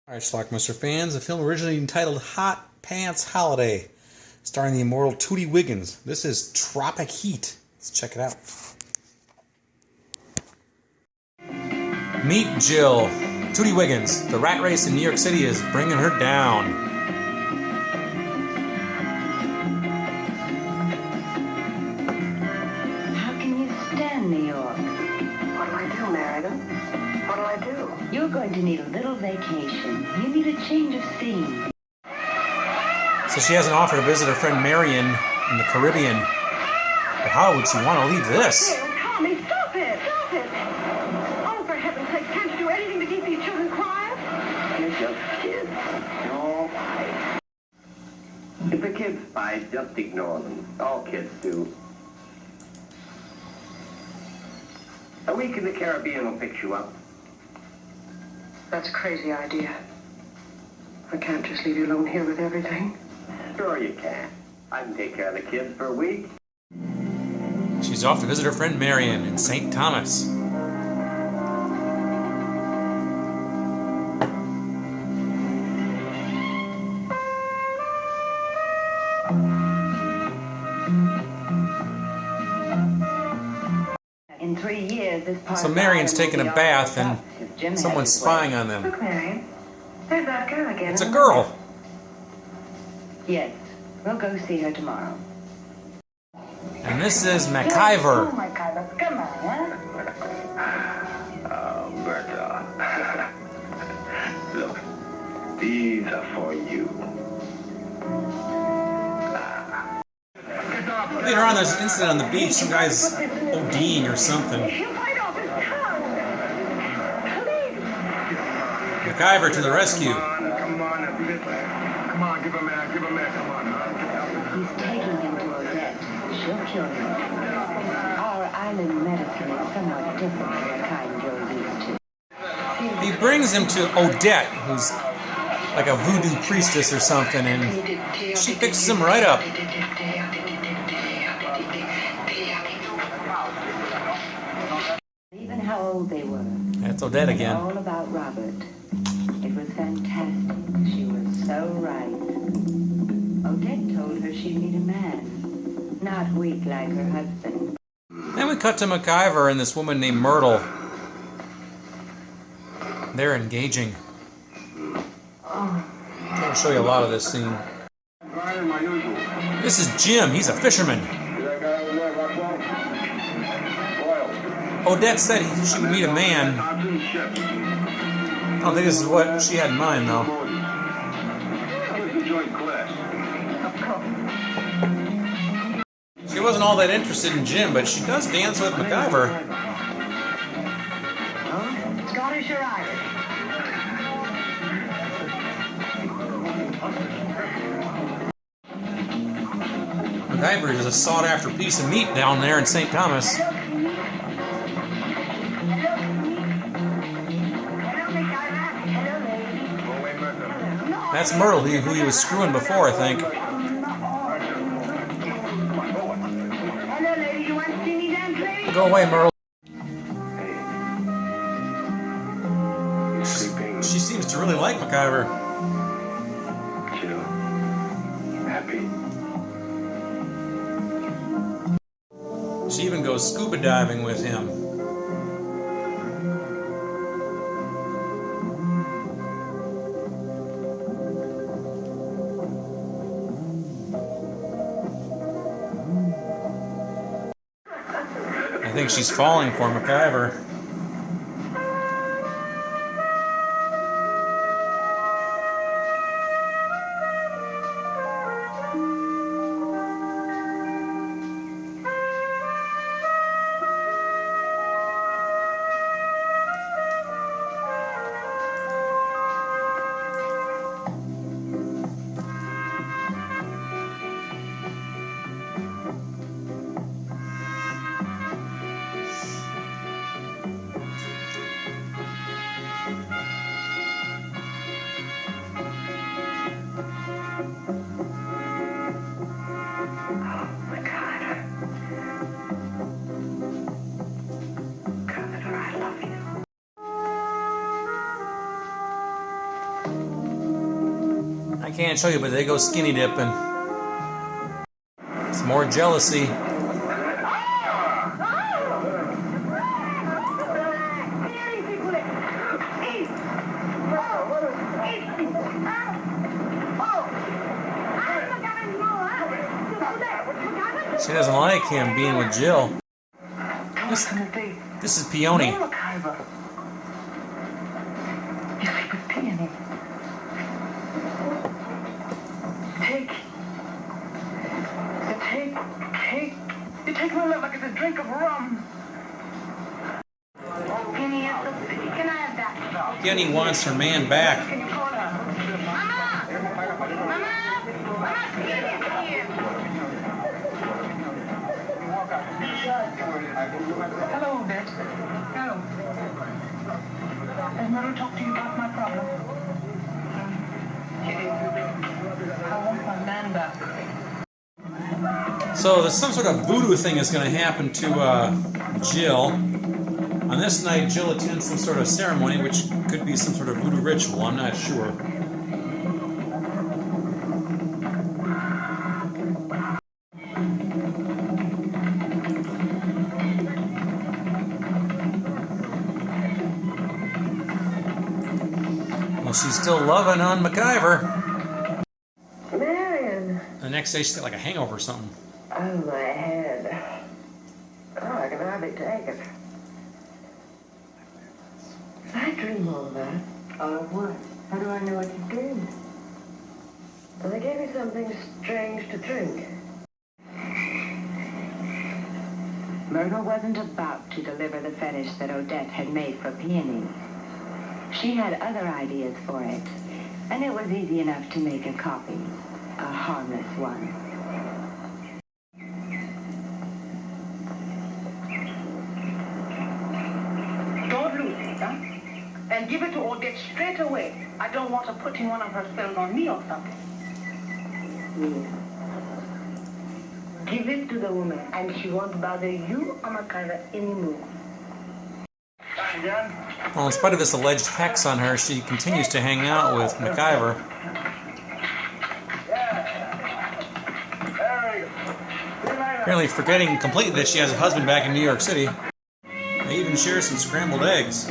Alright, Schlockmeister fans, a film originally entitled Hot Pants Holiday, starring the immortal Tootie Wiggins. This is Tropic Heat. Let's check it out. Meet Jill. Tootie Wiggins. The rat race in New York City is bringing her down. How can you stand New York? What do I do, Meredith? What do I do? You're going to need a little vacation. You need a change of scene. So she has an offer to visit her friend Marion in the Caribbean. But how would she want to leave this? Tommy, stop it! Stop it! Oh, for heaven's sake, can't you do anything to keep these children quiet? You're just kids. No fight. If the kids fight, just ignore them. All kids do. A week in the Caribbean will fix you up. That's a crazy idea. I can't just leave you alone here with everything. Sure you can. I can take care of the kids for a week. She's off to visit her friend Marion in St. Thomas. In 3 years, this part So Marion's taking a bath and someone's spying on them. Look, Marion. There's that girl again. It's a girl. Yes, we'll go see her tomorrow. And this is Oh, MacIver. my God, come on, huh? Berta. Look, these are for you. Later on, there's an incident on the beach. Some guy's ODing or something. He'll bite off his tongue. Please. MacIver to the rescue. Come on, give him a minute, come on. He's taking him to Odette. She'll kill him. Our island medicine is somewhat different from the kind you're used to. He brings him to Odette, who's like a voodoo priestess or something, and she fixes him right up. Even how old they were. That's Odette again. All about Robert. It was fantastic. She was so right. Odette told her she'd need a man, not weak like her husband. Then we cut to MacIver and this woman named Myrtle. They're engaging. I'll show you a lot of this scene. This is Jim. He's a fisherman. Odette said she would meet a man. I don't think this is what she had in mind, though. She wasn't all that interested in Jim, but she does dance with MacIver. Scottish or Irish? MacIver is a sought-after piece of meat down there in St. Thomas. That's Myrtle, who he was screwing before, I think. Hello, lady. You want to see me dance, lady? Go away, Myrtle. Sleeping. She seems to really like MacIver. Chill. Happy. She even goes scuba diving with him. I think she's falling for MacIver. can't show you, but they go skinny dipping. It's more jealousy. She doesn't like him being with Jill. This is Peony. You sleep with Peony. You take my love like it's a drink of rum. Penny, can I have that? Peony wants her man back. Can you call her? Mama, Penny's here. Hello, Odette. Hello. Has Mother talked to you about my problem? I want my man back. So there's some sort of voodoo thing that's going to happen to Jill. On this night, Jill attends some sort of ceremony, which could be some sort of voodoo ritual. I'm not sure. Well, she's still loving on MacIver. Marion. The next day, she's got like a hangover or something. Oh, my head. Oh, I can hardly take it. Did I dream all that? All of what? How do I know what you dreamed? Well, they gave me something strange to drink. Myrtle wasn't about to deliver the fetish that Odette had made for Peony. She had other ideas for it, and it was easy enough to make a copy, a harmless one. Don't lose it, huh? And give it to Odette straight away. I don't want her putting one of her spells on me or something. Give it to the woman, and she won't bother you or MacIver anymore. Well, in spite of this alleged hex on her, she continues to hang out with MacIver. Apparently forgetting completely that she has a husband back in New York City. They even share some scrambled eggs.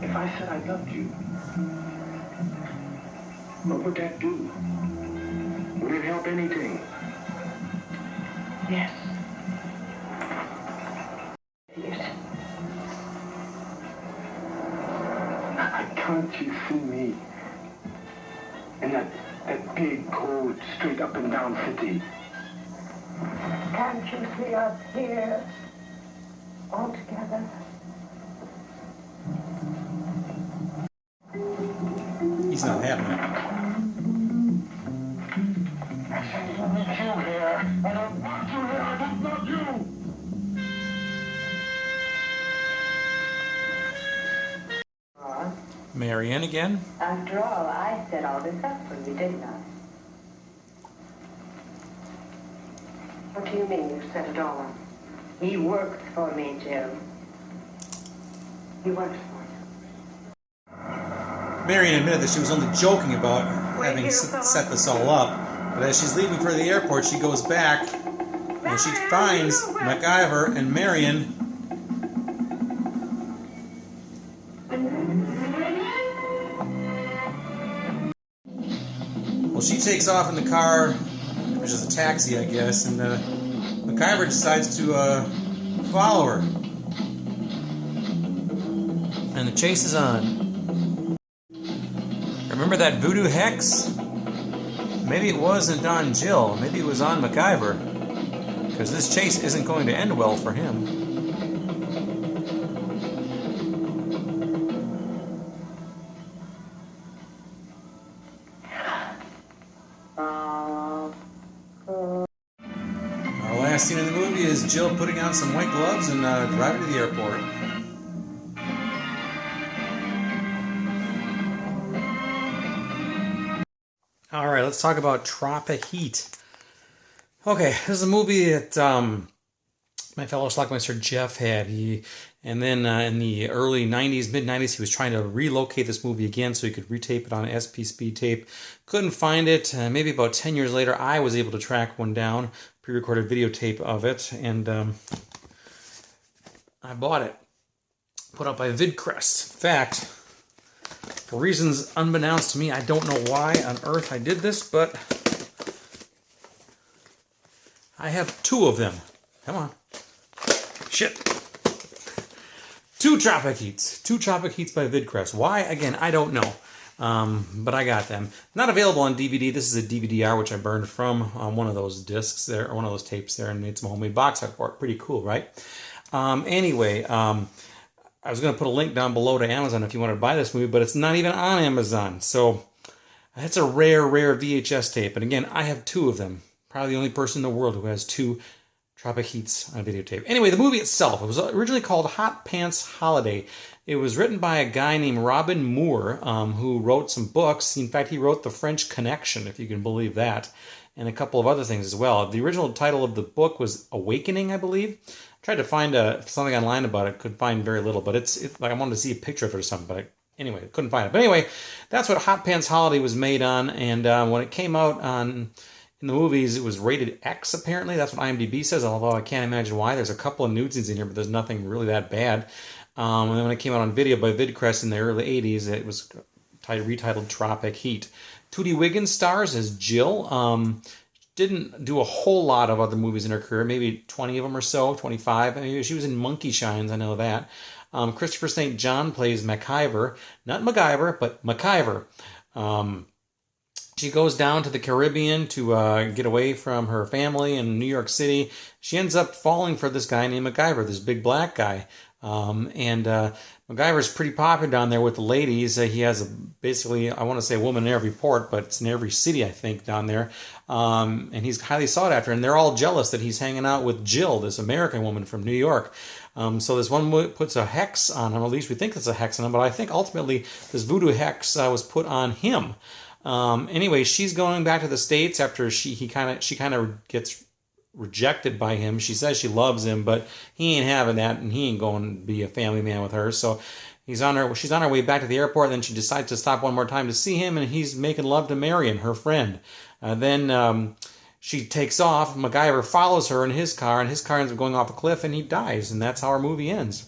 If I said I loved you, what would that do? Would it help anything? Yes. Yes. Can't you see me? In that big, cold, straight up and down city? Can't you see us here, all together? He's not having it. I want you here, and I want you here, I don't love you! Marianne again? After all, I set all this up for you, didn't I? What do you mean you set it all up? He works for me, Jill. He works for you. Marianne admitted that she was only joking about having set this all up. But as she's leaving for the airport, she goes back and she finds MacIver and Marion. Well, she takes off in the car, which is a taxi, I guess, and MacIver decides to follow her. And the chase is on. Remember that voodoo hex? Maybe it wasn't on Jill, maybe it was on MacIver. Because this chase isn't going to end well for him. last scene in the movie is Jill putting on some white gloves and driving to the airport. Alright, let's talk about Tropic Heat. Okay, this is a movie that my fellow Schlockmeister Jeff had. And then in the early 90s, mid-90s, he was trying to relocate this movie again so he could retape it on SP speed tape. Couldn't find it. Maybe about 10 years later, I was able to track one down, pre-recorded videotape of it, and I bought it. Put up by VidCrest. In fact, for reasons unbeknownst to me, I don't know why on earth I did this, but I have 2 of them. Come on. Shit. 2 Tropic Heats. 2 Tropic Heats by VidCrest. Why? Again, I don't know. But I got them. Not available on DVD. This is a DVD-R, which I burned from one of those discs there, or one of those tapes there, and made some homemade box art for it. Pretty cool, right? Anyway, I was going to put a link down below to Amazon if you wanted to buy this movie, but it's not even on Amazon. So it's a rare VHS tape. And again, I have 2 of them. Probably the only person in the world who has 2 Tropic Heats on videotape. Anyway, the movie itself, it was originally called Hot Pants Holiday. It was written by a guy named Robin Moore, who wrote some books. In fact, he wrote The French Connection, if you can believe that, and a couple of other things as well. The original title of the book was Awakening, I believe. I tried to find something online about it. Could find very little, but it's like I wanted to see a picture of it or something, but anyway, couldn't find it. But anyway, that's what Hot Pants Holiday was made on, and when it came out in the movies, it was rated X, apparently. That's what IMDb says, although I can't imagine why. There's a couple of nude scenes in here, but there's nothing really that bad. And then when it came out on video by VidCrest in the early 80s, it was retitled Tropic Heat. Tootie Wiggins stars as Jill. Didn't do a whole lot of other movies in her career, maybe 20 of them or so, 25. I mean, she was in Monkey Shines, I know that. Christopher St. John plays MacIver. Not MacGyver, but MacIver. She goes down to the Caribbean to get away from her family in New York City. She ends up falling for this guy named MacGyver, this big black guy. MacGyver's pretty popular down there with the ladies. He has basically, I want to say a woman in every port, but it's in every city, I think, down there. And he's highly sought after, and they're all jealous that he's hanging out with Jill, this American woman from New York. So this one puts a hex on him, at least we think it's a hex on him, but I think ultimately this voodoo hex was put on him. Anyway, she's going back to the States after she kind of gets rejected by him. She says she loves him, but he ain't having that, and he ain't going to be a family man with her. So she's on her way back to the airport, and then she decides to stop one more time to see him, and he's making love to Marion, her friend. Then she takes off. MacGyver follows her in his car, and his car ends up going off a cliff, and he dies, and that's how our movie ends.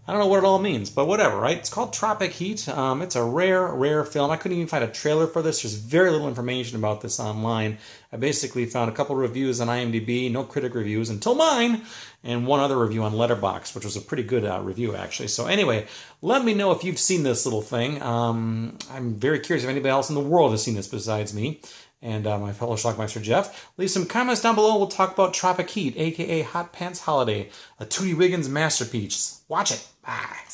I don't know what it all means, but whatever, right? It's called Tropic Heat. It's a rare film. I couldn't even find a trailer for this. There's very little information about this online. I basically found a couple of reviews on IMDb, no critic reviews until mine, and one other review on Letterboxd, which was a pretty good review, actually. So anyway, let me know if you've seen this little thing. I'm very curious if anybody else in the world has seen this besides me and my fellow Schlockmeister Jeff. Leave some comments down below. We'll talk about Tropic Heat, a.k.a. Hot Pants Holiday, a Tootie Wiggins masterpiece. Watch it. Bye.